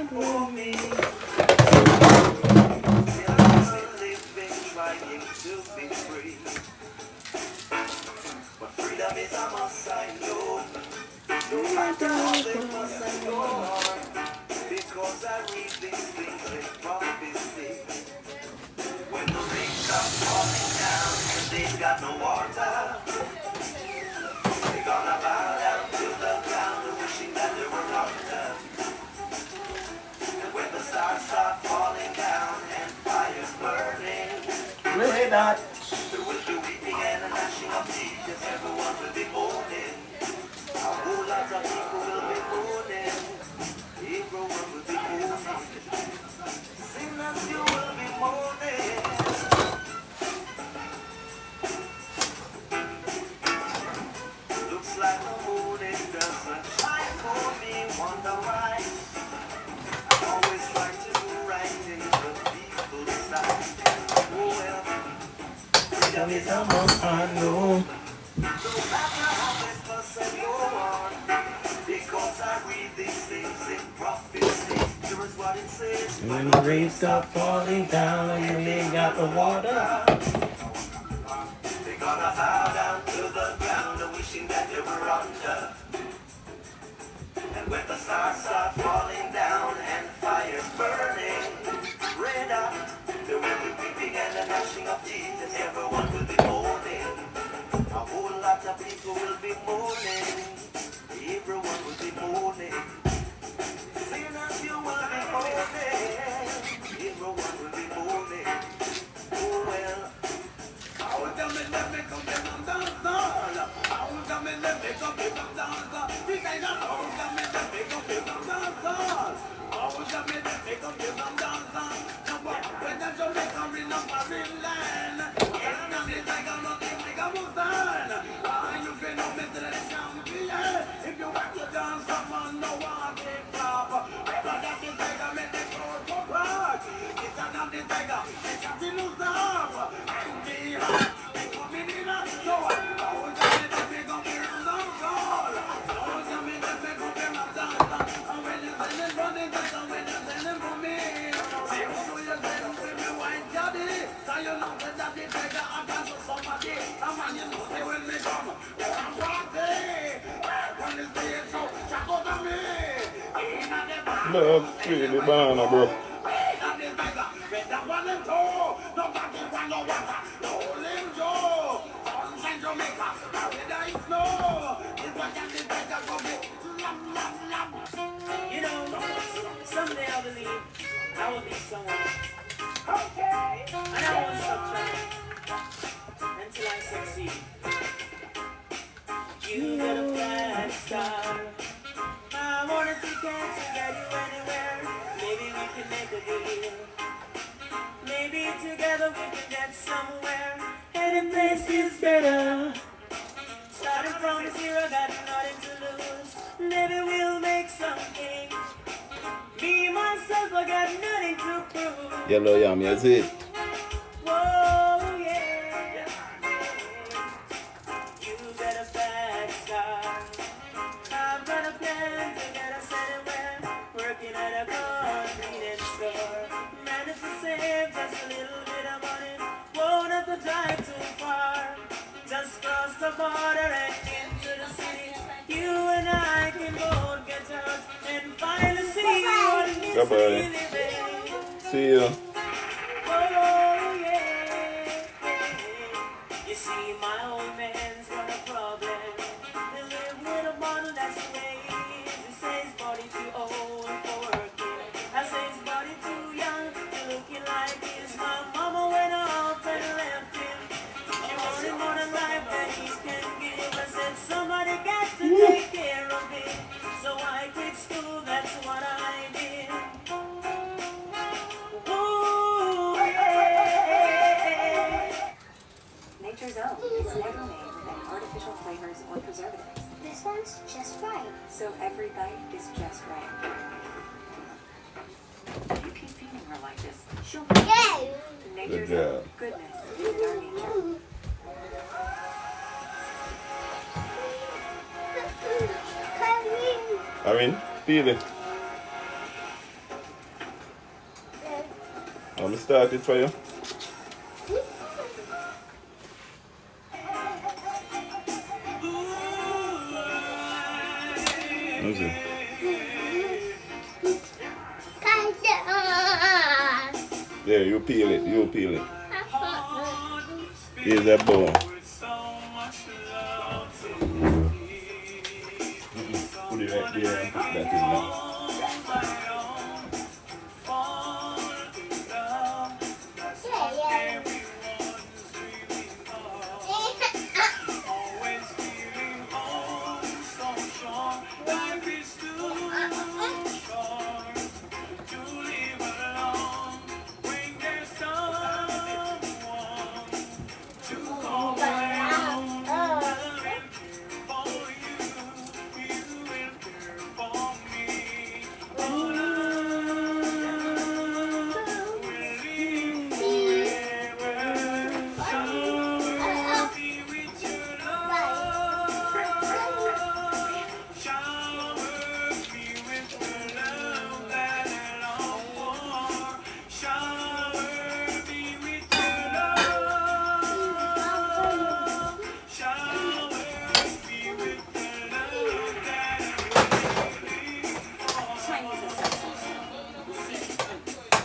for me. Still living, trying to be free. But freedom is a must, I know. No matter how they must endure. Because I read these things in prophecy. When the rain comes falling down and they've got no water, they're gonna bow down to the ground, wishing that they were under. And when the stars start falling down and fires burning, pray that there will be weeping and a gnashing of teeth, as everyone will be mourning. A whole lot of people will be mourning. Everyone will be mourning. Sinners, you will be mourning. Looks like the morning doesn't shine for me. Wonder why. I always try to do right things, but people decide. Oh well, freedom is a must, I know. No matter how they fuss and go on, because I read these things in prophecy. Here is what it says. When the rain stops falling down and you ain't got the water, they're gonna bow down to the ground, wishing that they were under. And when the stars start falling down and fires burning red hot, there will be weeping and a gnashing of teeth, and everyone will be mourning. A whole lot of people will be mourning. Everyone will be mourning. Sinners, you will be mourning. Everyone will be mourning. Oh well. I will come and let me come and I'm done. I will come and let me come and I'm done. Because I will come and let me come and I'm done. I will come and let me come and I'm done. Now what? When the Jamaica in a foreign land, and I'm the tiger, not the tiger was done. You can know me to the champion. If you want to dance, someone know what they flop. Because that's the tiger, make the floor go back. It's another tiger, it's a little up. And be hot, they come in a store. I will come and let me come and I'm done. I will come and let me come and I'm done. And when you're sending for the tiger, when you're sending for me, see who you're sending for me, white daddy. So you know that the tiger, I got to somebody. And when you know they will me come, I'm party. When it's there, so check out on me. Love, really, the banana, bro. Nobody want no water, no limb Joe. Sunshine Jamaica, paradise snow. It's what can be better for me. You know, someday I believe I will be someone. Okay. And I won't stop trying until I succeed. You got a flat star. I want a ticket to get you anywhere. Maybe we can make a deal. Maybe together we can get somewhere. Any place is better. Starting from zero, got nothing to lose. Maybe we'll make something. Me, myself, I got nothing to prove. Yellow yam, you see it? Whoa, yeah. You better fast start. I've got a plan to get us anywhere. Working at a convenience store. Managed to save just a little bit of money. Won't have to drive too far. Just cross the border and into the city. You and I can both get out and finally see what it means to be living. See you. Oh, yeah. You see, my old man's got a problem. They live with a bottle that's ways. He says body too old for working. I say his body too young to looking like his. My mama went off and left him. She wanted more than life that he can give. I said somebody got to take care of him. So I quit school, that's what I did. Ooh, yeah. Nature's Own is never made with any artificial flavors or preservatives. This one's just right. So every bite is just right. You keep feeding her like this, she'll Go! Nature's Good Own job. goodness is in our nature. Coming. I mean, feel it. Want me start it for you? What's it? There, you peel it, you peel it. Here's that bone. Put it right there and put that in now.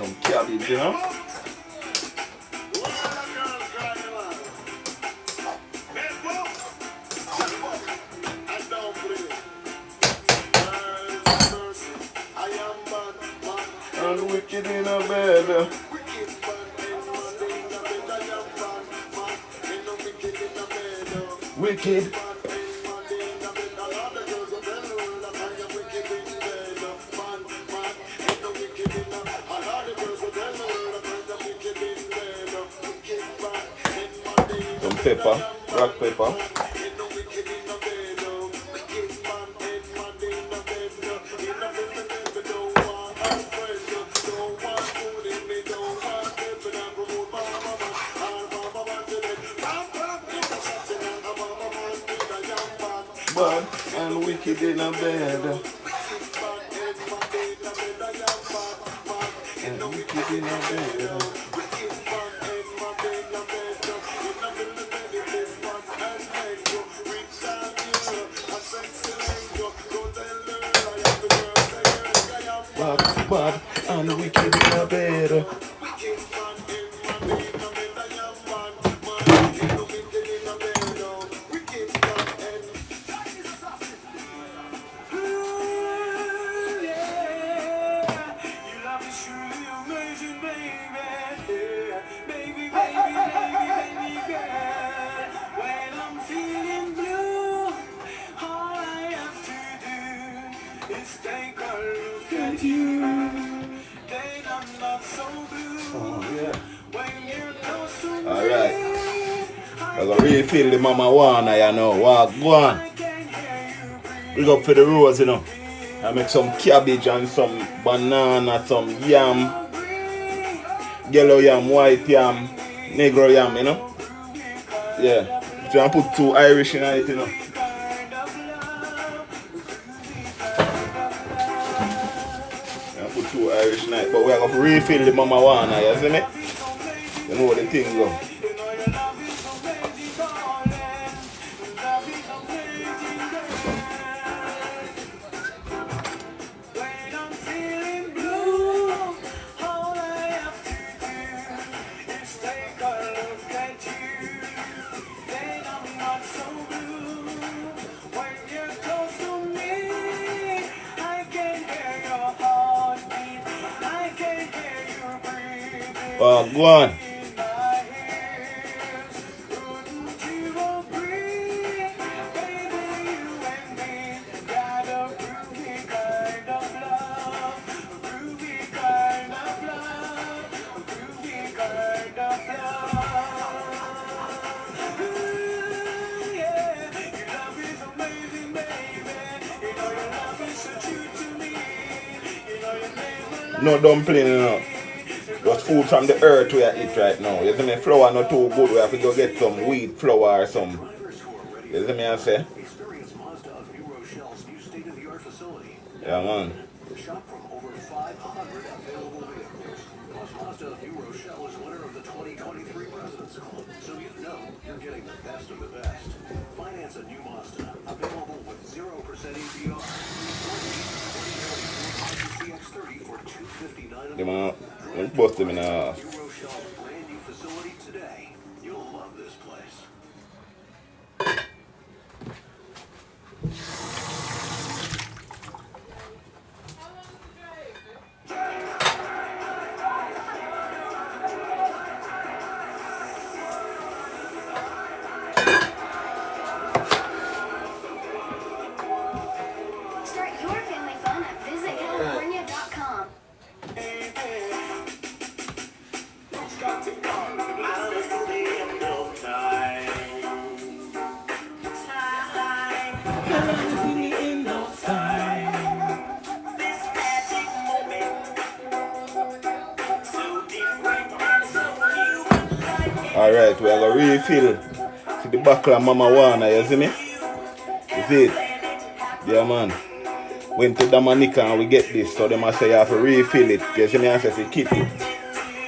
Some cabbage, you know? And wicked in a bed. Wicked. Some pepper, black pepper. Bad and wicked in a bed. And wicked in a bed. Bad and wicked in a bed. Alright. I'm gonna refill the mama wanna, you know. Walk, go on. Look up for the rose, you know. I make some cabbage and some banana, some yam. Yellow yam, white yam, negro yam, you know. Yeah. So I put 2 Irish in it, you know. I put 2 Irish in it. But we are going to refill the mama wanna, you see me? You know what the thing go. Go on. No dumpling, you know. Just food from the earth we are eat right now. You see me? Flour not too good. We have to go get some wheat flour or some. You see me? I say. Yeah, man. Mazda of New Rochelle is winner of the 2023 President's Club, so you know you're getting the best of the best. Finance a new Mazda, available with 0% APR. CX-30 for $259. Them bust them in the ass. New Rochelle's brand new facility today. You'll love this place. Start your family fun at visitcalifornia.com. Miles to the end of time. This magic moment, so different and so new. Alright, we are gonna refill to the buckle of Mama Wana, you see me? You see it? Yeah, man. Went to Dominica and we get this, so they must say you have to refill it. You see me? I say, keep it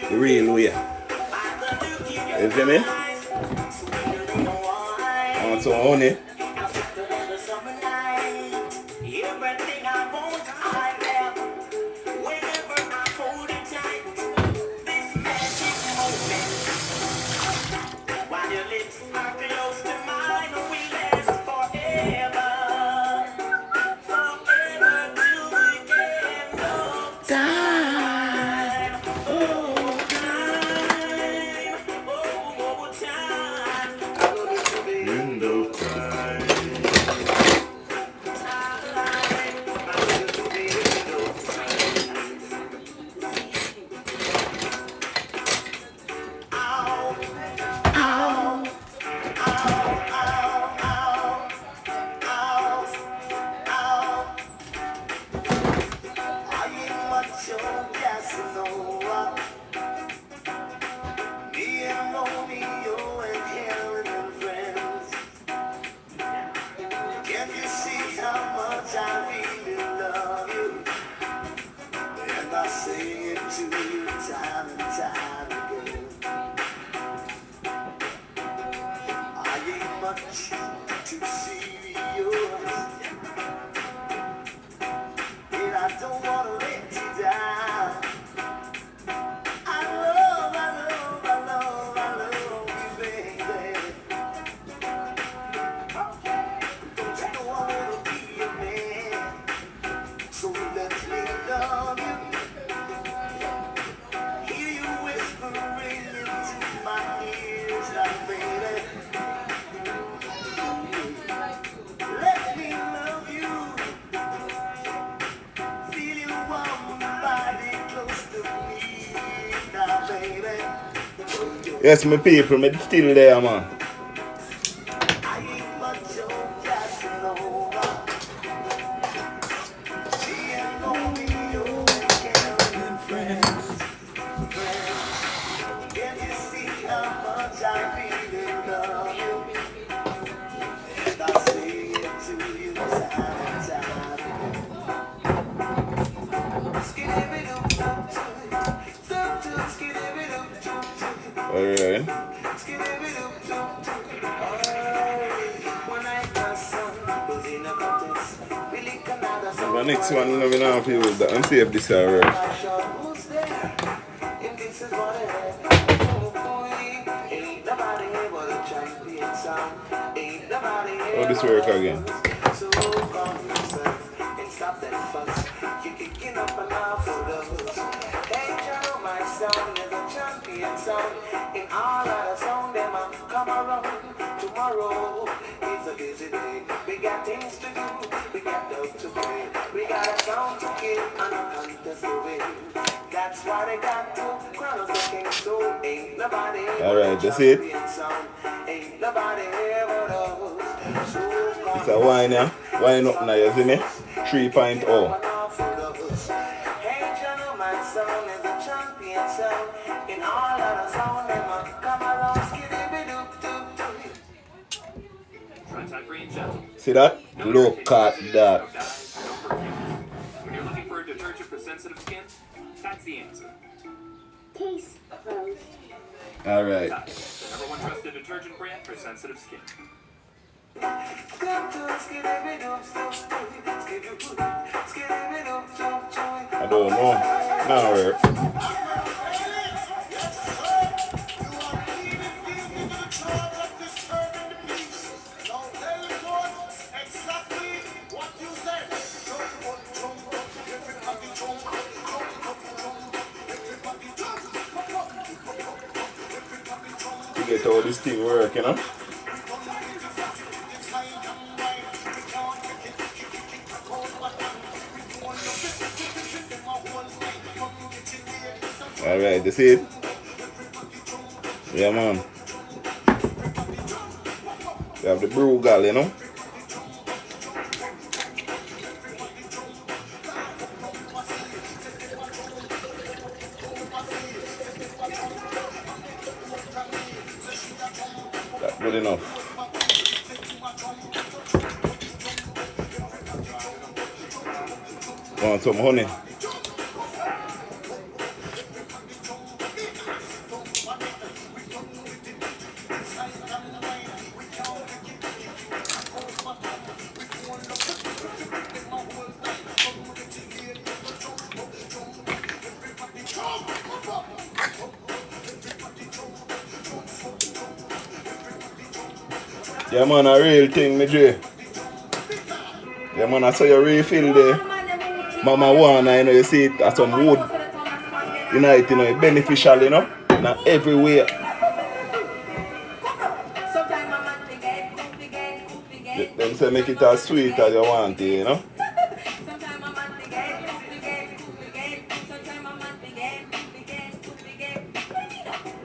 the real way. You see me? I want some honey. Everything I want, I have. Whenever I hold it tight, this magic moment. While your lips are close to mine, we last forever. Forever till the end of time. Oh, time. Oh, time. End of time. Can you see how much I really love you? And I sing it to you time and time again. I ain't much too serious, and I don't wanna let you down. I love you, baby. Don't you know I wanna be a man? So let me love you. Hear you whispering into my ears like, baby, let me love you. Feel your warm body close to me now, baby. Yes, my people, me still there, man. I ain't much on Casanova. Me and Romeo and Carolyn friends. Can you see how much I really love you? And I sing it to you time and time again. Skidibidoo-doo-doo, skidibidoo-doo-doo. Alright. The next one, you know, we don't feel that. And see if this is alright. How this work again? In all our song, them a come around. Tomorrow is a busy day. We got things to do, we got love to pay. We got a song to give and a contest to win. That's why they got to crown us the king. So ain't nobody Alright, that's it. Ain't nobody ever knows. So It's a wine, yeah? Wine up now, you see me? 3.0. Hey, John, my son is a champion son. In all other sound, they must come around. Skidibidoo-doo-doo. See that? Look at that. When you're looking for a detergent for sensitive skin, that's the answer. Case closed. Alright. The number one trusted detergent brand for sensitive skin. I don't know. Now where? To get all this thing work, you know? Alright, you see it? Yeah, man. You have the Brugal, you know? That's good enough. Want some honey? Yeah, man, a real thing, me J. Yeah, man, I saw you refill there. Mama Wana, you know, you see it as some wood. You know, it, you know, it's beneficial, you know, in every way. Them say make it as sweet as you want it, you know.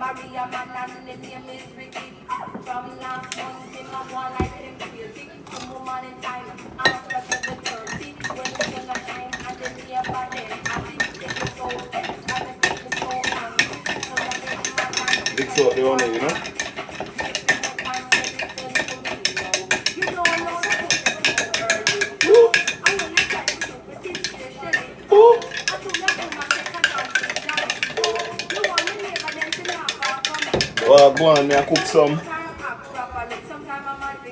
Maria man and the name is Ricky. From last month in my one I him crazy. Some woman in time after the 30. When the young time and the near by then I think it is so and I think it's so angry. So that it's my man. It's out the honey, you know. You don't know the I want to try to do with this Shelly. I told you I'm going to take a dance. You want to make a dance in the house. Well, go on, me I cook some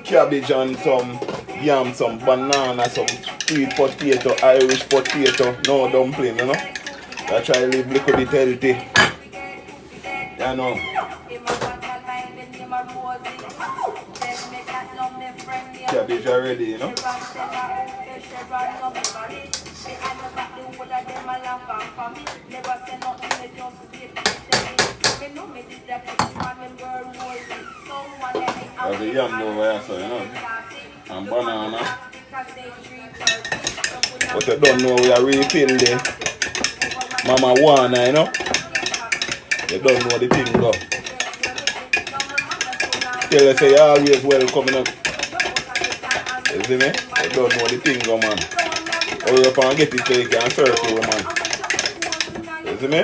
cabbage and some yam, some banana, some sweet potato, Irish potato, no dumpling, you know. I try to live a little bit healthy. You know. Cabbage already, you know. There's a yam over here, so you know. And banana. But you don't know we are refill the Mama Wana, you know. You don't know the thing go. Tell you say you're always welcome, you know. You see me? You don't know the thing go, man. Or you can get it so you can circle, man. You see me?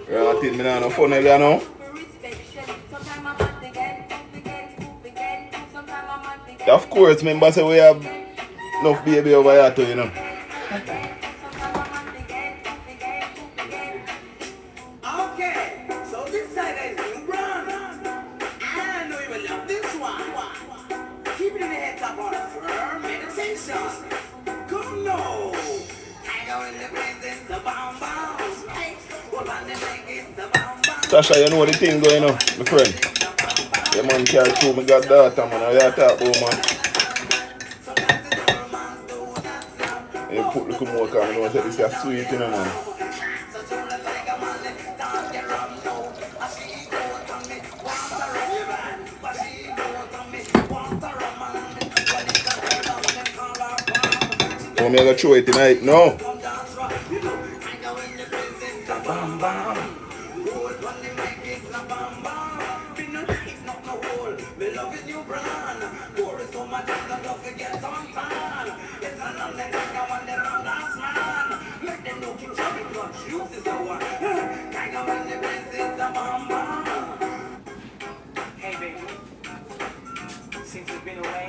Yeah, I think me not no fun, you know. Of course, remember say we have enough baby over here too, you know. Okay, so this side is new brand. I know you will love this one. Keep it in the head up on firm meditation. Come no. I go in the presence of bomb bombs. Hold on the leg is the bomb bomb. Tasha, you know the thing going on, my friend. Yeah, man, carry through me got daughter, man. I gotta talk about, man. You put little more because I know that this is sweet, you know, man. So I'm going to throw it tonight, no. when you visit the mama. Hey baby, since you've been away,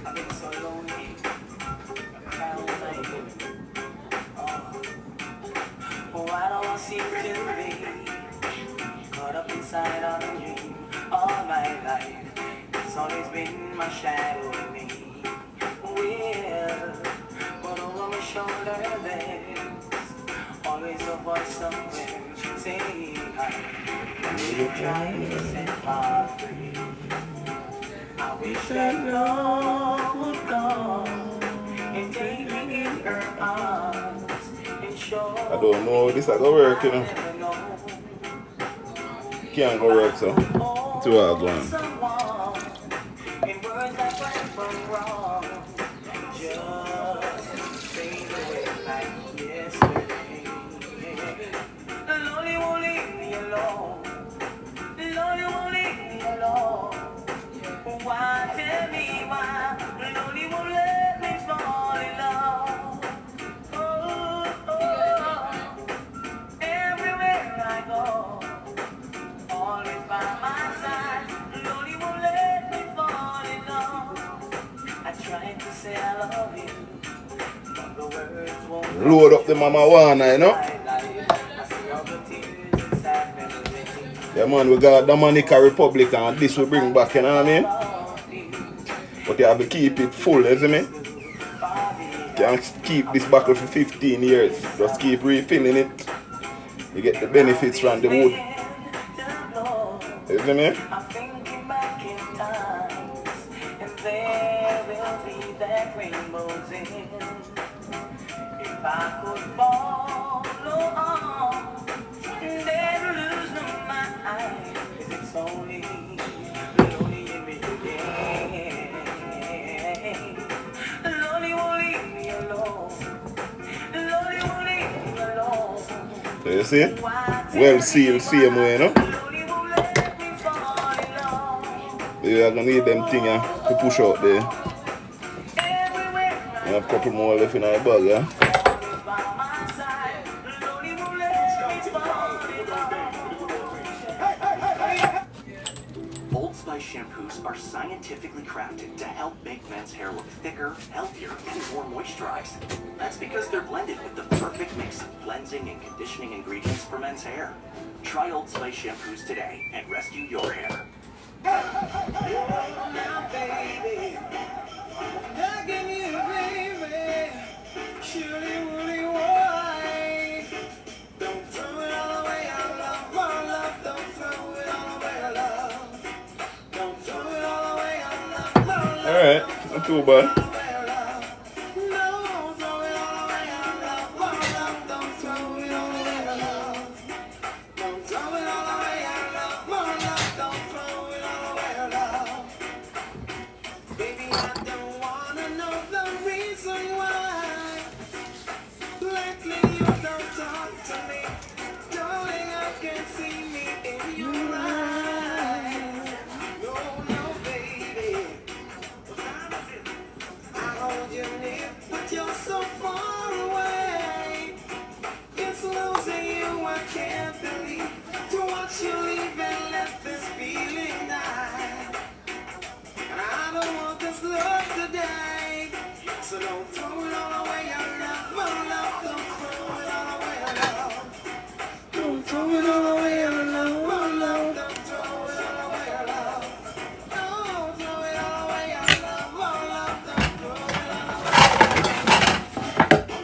I've been so lonely. I cry all night. Oh, I don't seem to be caught up inside of a dream all my life. It's always been my shadow in me. Well, but over my shoulder there's always a voice somewhere saying hi. You try to set my free. I wish that love would come and take me in her arms and show. I don't know this I go work, you know. Can't go work, so it's where I go on. In words that went from wrong, just fade away like yesterday. Lonely won't leave me alone. Lonely won't leave me alone. Why, tell me why? Lonely won't let me fall in love. Oh, everywhere I go, always by my side. Lonely won't let me fall in love. I tried to say I love you, but the words won't. Load up the mama wanna, you know. I see all the tears and sad memories. Yeah man, we got Dominica Republic and this we bring back, you know what I mean? But you have to keep it full, you see me? Can't keep this bottle for 15 years. Just keep refilling it. You get the benefits from the wood. You see me? I'm thinking back in times, and there will be that rainbows in. If I could follow on, never lose no mind, 'cause it's only lonely in me again. Lonely won't leave me alone. Lonely won't leave me alone. So you see? Well sealed same way, you know? Lonely won't let me fall in love. You are gonna need them thing to push out there. Everywhere You have a couple more left in our bag, yeah? always by my side. Lonely won't let me fall in love. Old Spice shampoos are scientifically crafted to help make men's hair look thicker, healthier, and more moisturized. That's because they're blended with the perfect mix of cleansing and conditioning ingredients for men's hair. Try Old Spice shampoos today and rescue your hair. Now, baby, begging you, baby, surely, woolly white. Don't throw it all away, our love, our love. Don't throw it all away, our love. Don't throw it all away, our love, our love. Alright, not too bad. So don't throw it all away, your love, my love. Don't throw it all away, your love. Don't throw it all away, your love, my love. Don't throw it all away, your love. Don't throw it all away, your love, my love. Don't throw it all away.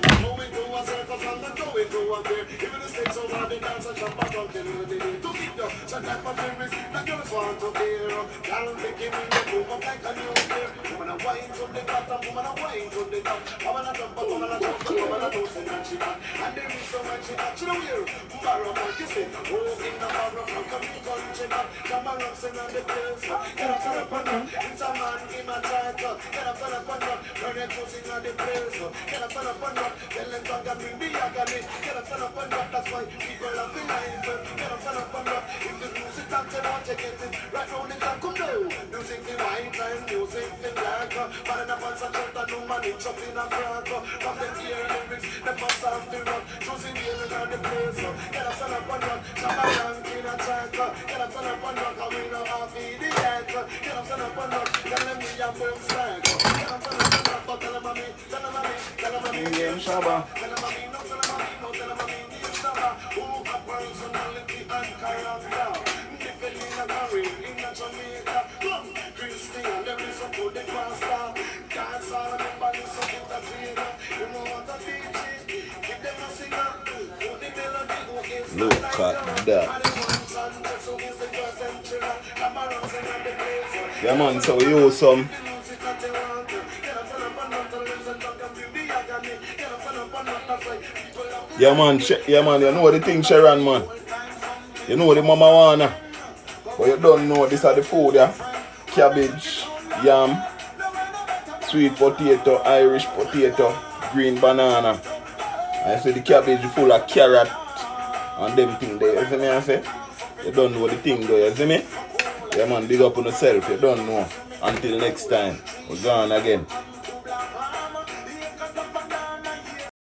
I'm going to a circus and I'm going to a fair. Even the stakes so hard, they dance and jump out until they need to keep the shut up my memories. The girls want to hear. Can't make it in the room, I'm like a new player. Woman a wine to the bottom, woman a wine to the top. Woman a jump, woman a jump, woman a toasting and she back. And there is so much she got. She don't hear. Barrow man, you say, oh, in the barrow from coming country now. Come on, rocking on the place. Get up, stand up and run. It's a man in my title. Get up, stand up and run. Learn them toasting on the place. Get up, stand up and run. Tell them to get bring the agony. Get up, stand up and run. That's why people have been lying. Get up, stand up and run. If the music comes, they want to get it. Right now, they can come down. Music in white and music in black. But in a pants and shirt and no man in chopping and crack. From them ear lyrics. the bus off the road. Choosing the hill on the place. Get up and up and run. Shabba in a track. Get up and up and run. Cause we know how to feed the yak. Get up and up and run. Tell them me a boom slack. Get up and up and run. But tell them me. Tell them me. Tell them me. Yeah, Shabba. Tell them me. No, tell them me. No, tell them me. Shabba. Who a personality and character. Different in a career in a Jamaica. Christian, them is so good the pastor. Dance all of them body so entertainer. You know what the beat is. Give them a singer. Who the melody who is Look at that. Yeah man, so we use some. Yeah man, you know the thing Sharon man. You know the mama wanna. But you don't know this are the food, yeah. Cabbage, yam, sweet potato, Irish potato, green banana. I say the cabbage full of carrot and them thing there. You see me I say? You don't know the thing though, you see me? Yeah man, big up on yourself, you don't know. Until next time, we're gone again.